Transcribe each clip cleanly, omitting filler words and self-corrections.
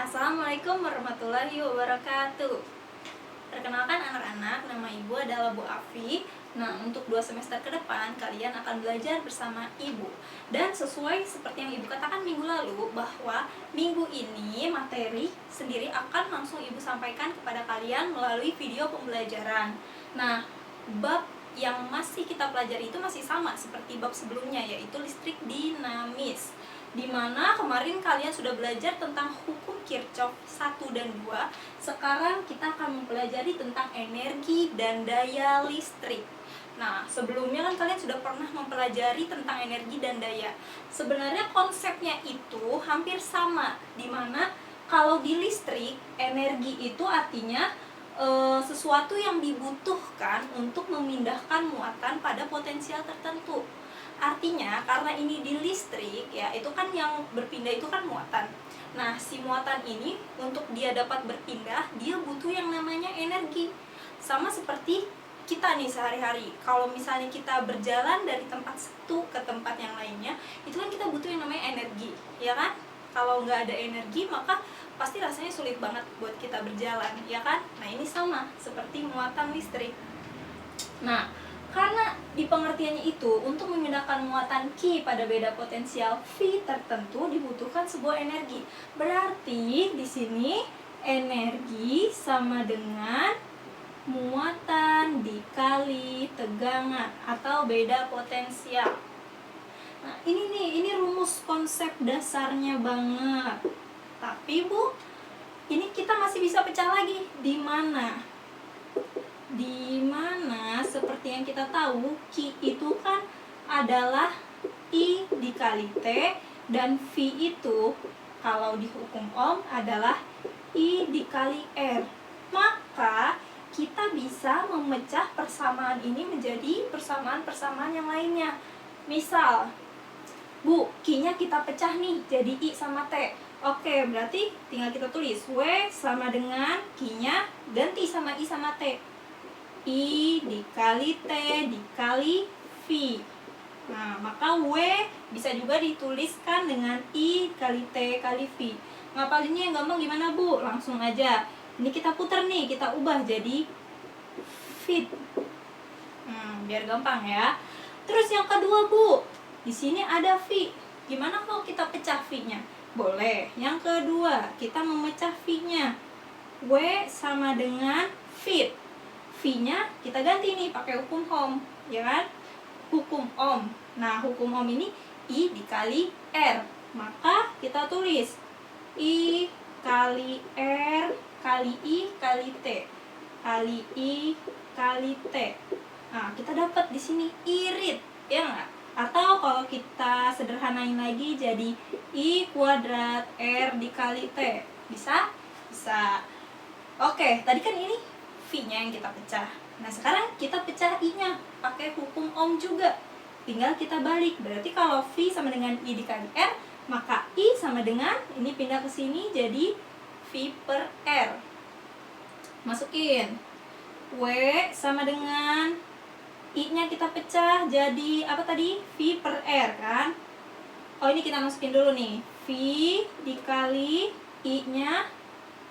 Assalamualaikum warahmatullahi wabarakatuh. Perkenalkan anak-anak, nama ibu adalah Bu Afi. Nah, untuk 2 semester ke depan kalian akan belajar bersama ibu. Dan sesuai seperti yang ibu katakan minggu lalu, bahwa minggu ini materi sendiri akan langsung ibu sampaikan kepada kalian melalui video pembelajaran. Nah, bab yang masih kita pelajari itu masih sama seperti bab sebelumnya, yaitu listrik dinamis, dimana kemarin kalian sudah belajar tentang hukum Kirchhoff 1 dan 2. Sekarang kita akan mempelajari tentang energi dan daya listrik. Nah, sebelumnya kan kalian sudah pernah mempelajari tentang energi dan daya. Sebenarnya konsepnya itu hampir sama, dimana kalau di listrik, energi itu artinya sesuatu yang dibutuhkan untuk memindahkan muatan pada potensial tertentu. Artinya karena ini di listrik ya, itu kan yang berpindah itu kan muatan. Nah, si muatan ini untuk dia dapat berpindah, dia butuh yang namanya energi. Sama seperti kita nih sehari-hari. Kalau misalnya kita berjalan dari tempat satu ke tempat yang lainnya, itu kan kita butuh yang namanya energi, ya kan? Kalau nggak ada energi, maka pasti rasanya sulit banget buat kita berjalan, ya kan? Nah, ini sama seperti muatan listrik. Nah, karena di pengertiannya itu, untuk memindahkan muatan Q pada beda potensial V tertentu dibutuhkan sebuah energi. Berarti di sini energi sama dengan muatan dikali tegangan atau beda potensial. Nah, ini rumus konsep dasarnya banget. Tapi Bu, ini kita masih bisa pecah lagi. Di mana seperti yang kita tahu, Q itu kan adalah I dikali T, dan V itu kalau di hukum Ohm adalah I dikali R. Maka kita bisa memecah persamaan ini menjadi persamaan-persamaan yang lainnya. Misal, Bu, Q-nya kita pecah nih jadi I sama T. Oke, berarti tinggal kita tulis W sama dengan Q-nya ganti sama I sama T. I dikali T dikali V. Nah, maka W bisa juga dituliskan dengan I kali T kali V. Ngapalinnya yang gampang gimana, Bu? Langsung aja. Ini kita putar nih, kita ubah jadi feet. Biar gampang ya. Terus yang kedua, Bu, di sini ada V. Gimana kalau kita pecah V-nya? Boleh. Yang kedua, kita memecah V-nya. W sama dengan feet. V-nya kita ganti nih pakai hukum Ohm, ya kan? Hukum Ohm. Nah, hukum Ohm ini I dikali R. Maka kita tulis I kali R kali I kali T kali I kali T. Nah, kita dapat di sini irit, ya nggak? Atau kalau kita sederhanain lagi jadi I kuadrat R dikali T. Bisa? Bisa. Oke, tadi kan ini V-nya yang kita pecah. Nah, sekarang kita pecah I-nya pakai hukum Ohm juga. Tinggal kita balik. Berarti kalau V sama dengan I dikali R, maka I sama dengan, ini pindah ke sini jadi V per R. Masukin. W sama dengan I-nya kita pecah jadi apa tadi? V per R kan? Oh, ini kita masukin dulu nih. V dikali I-nya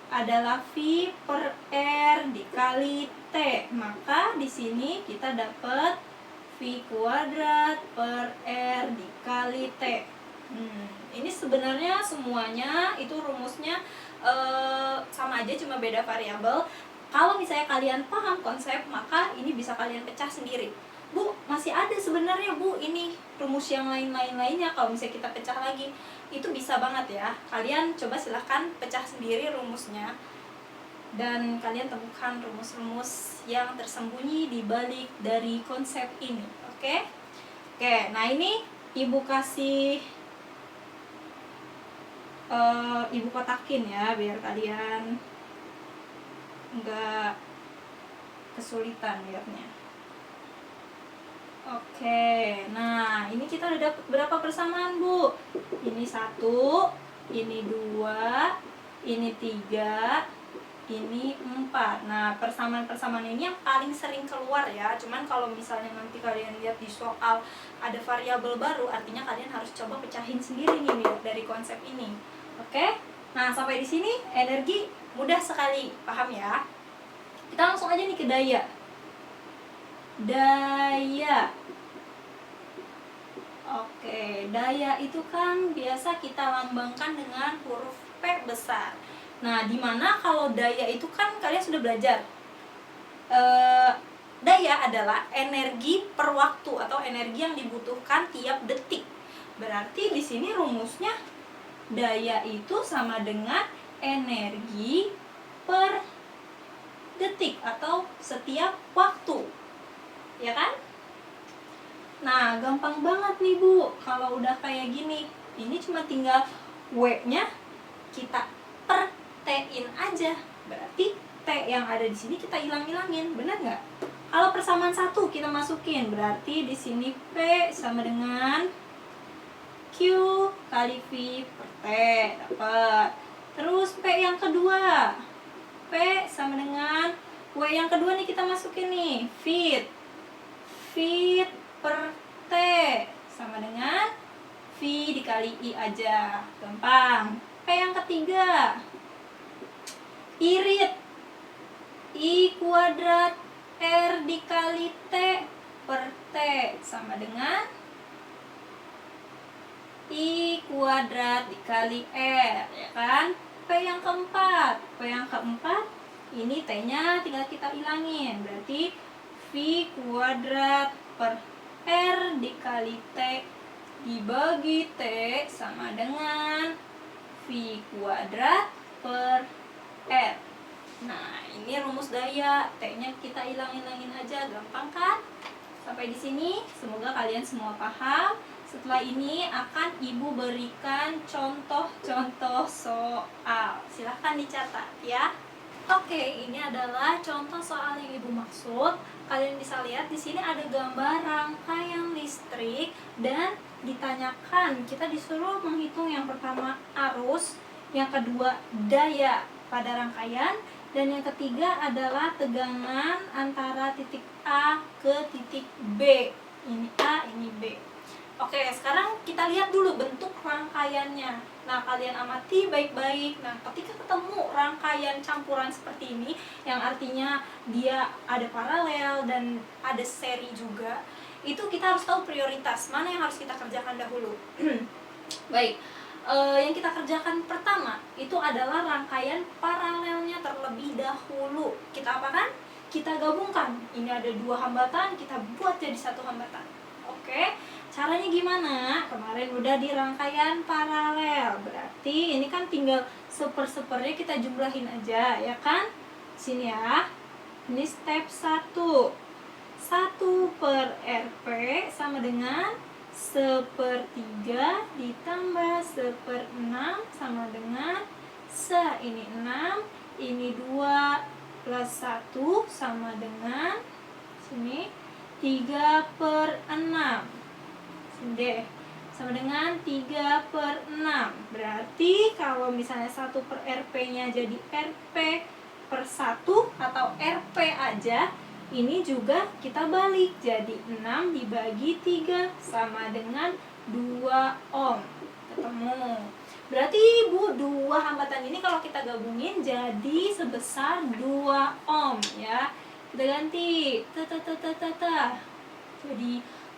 adalah V per R dikali T. Maka di sini kita dapat V kuadrat per R dikali T. Ini sebenarnya semuanya itu rumusnya sama aja, cuma beda variabel. Kalau misalnya kalian paham konsep, maka ini bisa kalian pecah sendiri. Bu, masih ada sebenarnya Bu ini rumus yang lainnya. Kalau misalnya kita pecah lagi, itu bisa banget ya. Kalian coba silahkan pecah sendiri rumusnya, dan kalian temukan rumus-rumus yang tersembunyi di balik dari konsep ini. Oke? Nah ini ibu kasih ibu kotakin ya, biar kalian nggak kesulitan lihatnya. Oke, nah ini kita udah dapat berapa persamaan, Bu? Ini 1, ini 2, ini 3, ini 4. Nah, persamaan-persamaan ini yang paling sering keluar ya. Cuman kalau misalnya nanti kalian lihat di soal ada variabel baru, artinya kalian harus coba pecahin sendiri nih dari konsep ini. Oke? Nah, sampai di sini energi mudah sekali, paham ya? Kita langsung aja nih ke daya. Daya. Oke, daya itu kan biasa kita lambangkan dengan huruf P besar. Nah, dimana kalau daya itu kan kalian sudah belajar. Daya adalah energi per waktu atau energi yang dibutuhkan tiap detik. Berarti di sini rumusnya daya itu sama dengan energi per detik atau setiap waktu. Ya kan? Nah, gampang banget nih Bu, kalau udah kayak gini. Ini cuma tinggal W-nya kita per T-in aja. Berarti T yang ada di sini kita hilang-hilangin, benar nggak? Kalau persamaan satu kita masukin, berarti di sini P sama dengan Q kali V per T, dapat. Terus P yang kedua, P sama dengan W yang kedua nih kita masukin nih, fit per T sama dengan V dikali I aja, gampang. P yang ketiga, irit, I kuadrat R dikali T per T sama dengan I kuadrat dikali R, ya kan? P yang keempat, ini T-nya tinggal kita hilangin, berarti V kuadrat per R dikali T dibagi T sama dengan V kuadrat per R. Nah, ini rumus daya. T-nya kita hilang-hilangin aja, gampang kan? Sampai di sini, semoga kalian semua paham. Setelah ini akan Ibu berikan contoh-contoh soal. Silahkan dicatat ya. Oke, ini adalah contoh soal yang Ibu maksud. Kalian bisa lihat di sini ada gambar rangkaian listrik dan ditanyakan, kita disuruh menghitung yang pertama arus, yang kedua daya pada rangkaian, dan yang ketiga adalah tegangan antara titik A ke titik B. Ini A, ini B. Oke, sekarang kita lihat dulu bentuk rangkaiannya. Nah, kalian amati baik-baik. Nah, ketika ketemu rangkaian campuran seperti ini, yang artinya dia ada paralel dan ada seri juga, itu kita harus tahu prioritas, mana yang harus kita kerjakan dahulu. Baik, yang kita kerjakan pertama, itu adalah rangkaian paralelnya terlebih dahulu. Kita apakan? Kita gabungkan. Ini ada dua hambatan, kita buat jadi satu hambatan. Oke. Caranya gimana? Kemarin udah di rangkaian paralel. Berarti ini kan tinggal seper-sepernya kita jumlahin aja, ya kan? Sini ya. Ini step 1. 1 per RP sama dengan 1/3 ditambah 1/6 sama dengan ini 6, ini 2 plus 1 sama dengan sini 3/6. deh sama dengan 3/6. Berarti kalau misalnya 1 per RP nya jadi RP per 1 atau RP aja, ini juga kita balik jadi 6 dibagi 3 sama dengan 2 ohm. Ketemu. Berarti Ibu, dua hambatan ini kalau kita gabungin jadi sebesar 2 ohm ya. Kita ganti jadi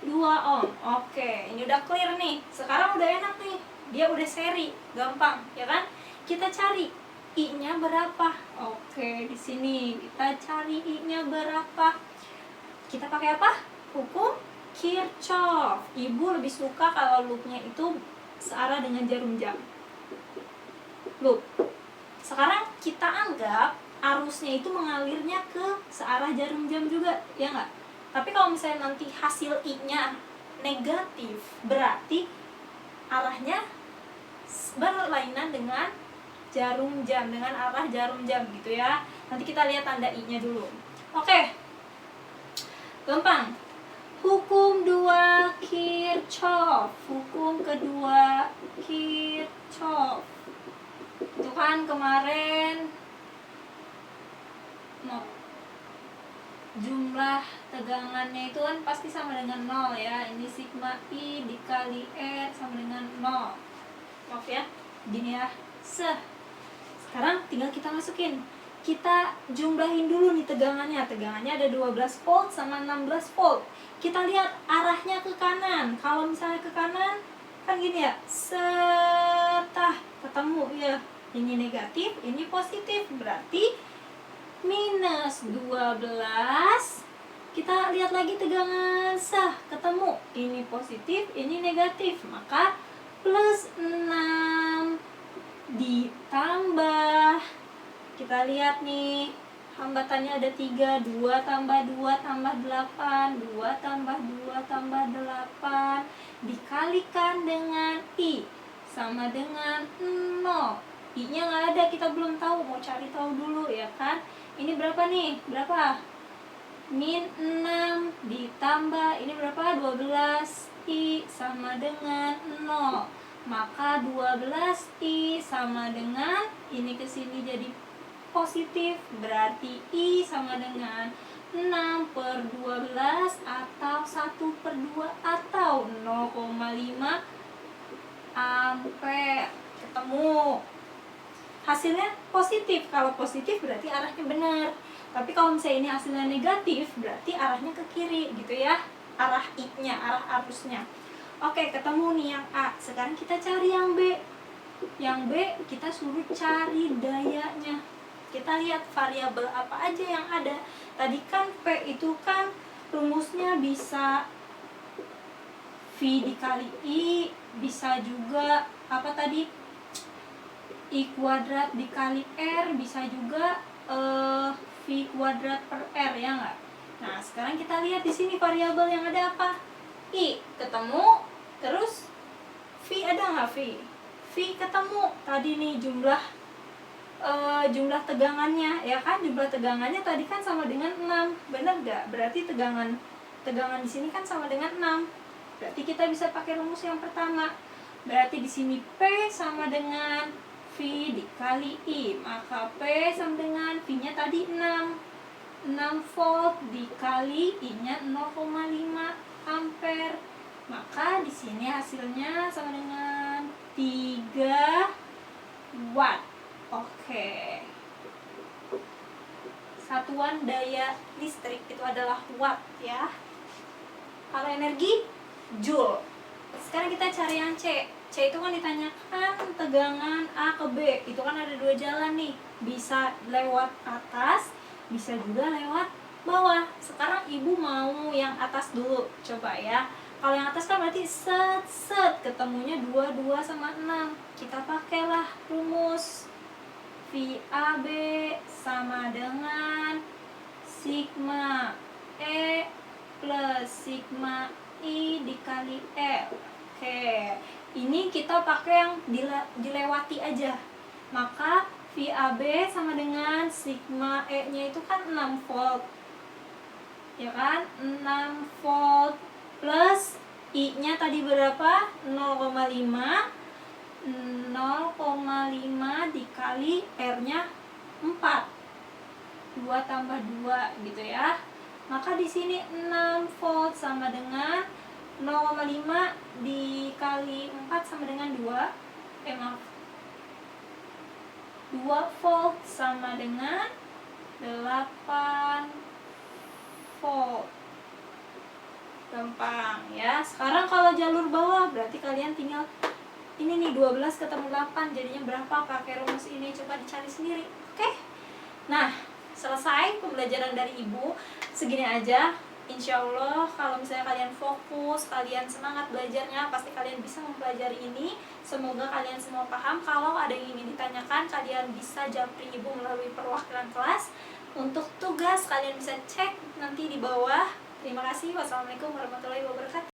2 ohm. Oke, ini udah clear nih. Sekarang udah enak nih. Dia udah seri, gampang, ya kan? Kita cari I-nya berapa. Oke, di sini kita cari I-nya berapa. Kita pakai apa? Hukum Kirchhoff. Ibu lebih suka kalau loop-nya itu searah dengan jarum jam. Loop. Sekarang kita anggap arusnya itu mengalirnya ke searah jarum jam juga, ya nggak? Tapi kalau misalnya nanti hasil I-nya negatif, berarti arahnya berlainan dengan jarum jam, dengan arah jarum jam gitu ya. Nanti kita lihat tanda I-nya dulu. Oke. Gampang. Hukum 2 Kirchhoff. Hukum kedua Kirchhoff. Itu kan kemarin jumlah tegangannya itu kan pasti sama dengan 0 ya. Ini sigma I dikali R sama dengan 0. Maaf ya, gini ya. Sekarang tinggal kita masukin. Kita jumlahin dulu nih tegangannya. Tegangannya ada 12 volt sama 16 volt. Kita lihat arahnya ke kanan. Kalau misalnya ke kanan, kan gini ya, setah ketemu ya. Ini negatif, ini positif. Berarti minus 12. Kita lihat lagi tegangan sah, ketemu. Ini positif, ini negatif. Maka plus 6 ditambah, kita lihat nih, hambatannya ada 3, 2 tambah 2 tambah 8, 2 tambah 2 tambah 8, dikalikan dengan I, sama dengan 0. I nya nggak ada, kita belum tahu, mau cari tahu dulu ya kan. Ini berapa nih? Berapa? Min 6 ditambah, ini berapa? 12. I sama dengan 0. Maka 12I sama dengan, ini ke sini jadi positif, berarti I sama dengan 6/12 atau 1/2 atau 0,5 ampere. Ketemu. Hasilnya positif. Kalau positif berarti arahnya benar. Tapi kalau misalnya ini hasilnya negatif, berarti arahnya ke kiri gitu ya. Arah I-nya, arah arusnya. Oke, ketemu nih yang A. Sekarang kita cari yang B. Yang B kita suruh cari dayanya. Kita lihat variabel apa aja yang ada. Tadi kan P itu kan rumusnya bisa V dikali I, bisa juga apa tadi? I kuadrat dikali R, bisa juga V kuadrat per R, ya nggak? Nah, sekarang kita lihat di sini variabel yang ada apa? I ketemu, terus V ada nggak V? V ketemu. Tadi nih jumlah tegangannya, ya kan? Jumlah tegangannya tadi kan sama dengan 6, benar nggak? Berarti tegangan di sini kan sama dengan 6. Berarti kita bisa pakai rumus yang pertama. Berarti di sini P sama dengan V dikali I, maka P sama dengan V-nya tadi 6 volt dikali I-nya 0,5 ampere. Maka di sini hasilnya sama dengan 3 watt. Oke. Satuan daya listrik itu adalah watt ya. Kalau energi joule. Sekarang kita cari yang C. C itu kan ditanyakan tegangan A ke B. Itu kan ada 2 jalan nih. Bisa lewat atas, bisa juga lewat bawah. Sekarang ibu mau yang atas dulu. Coba ya. Kalau yang atas kan berarti set ketemunya 2 sama 6. Kita pakailah rumus. VAB sama dengan sigma E plus sigma I dikali L. Oke, ini kita pakai yang dilewati aja. Maka VAB sama dengan sigma E nya itu kan 6 volt, ya kan? 6 volt plus I nya tadi berapa? 0,5 dikali R nya 4, 2 tambah 2 gitu ya. Maka di sini 6 volt sama dengan 0,5 dikali 4 sama dengan 2 volt sama dengan 8 volt. Gampang ya. Sekarang kalau jalur bawah berarti kalian tinggal ini nih 12 ketemu 8, jadinya berapa? Pakai rumus ini, coba dicari sendiri. Oke? Nah, selesai pembelajaran dari ibu. Segini aja. Insya Allah kalau misalnya kalian fokus, kalian semangat belajarnya, pasti kalian bisa mempelajari ini. Semoga kalian semua paham. Kalau ada yang ingin ditanyakan, kalian bisa japri ibu melalui perwakilan kelas. Untuk tugas kalian bisa cek nanti di bawah. Terima kasih. Wassalamualaikum warahmatullahi wabarakatuh.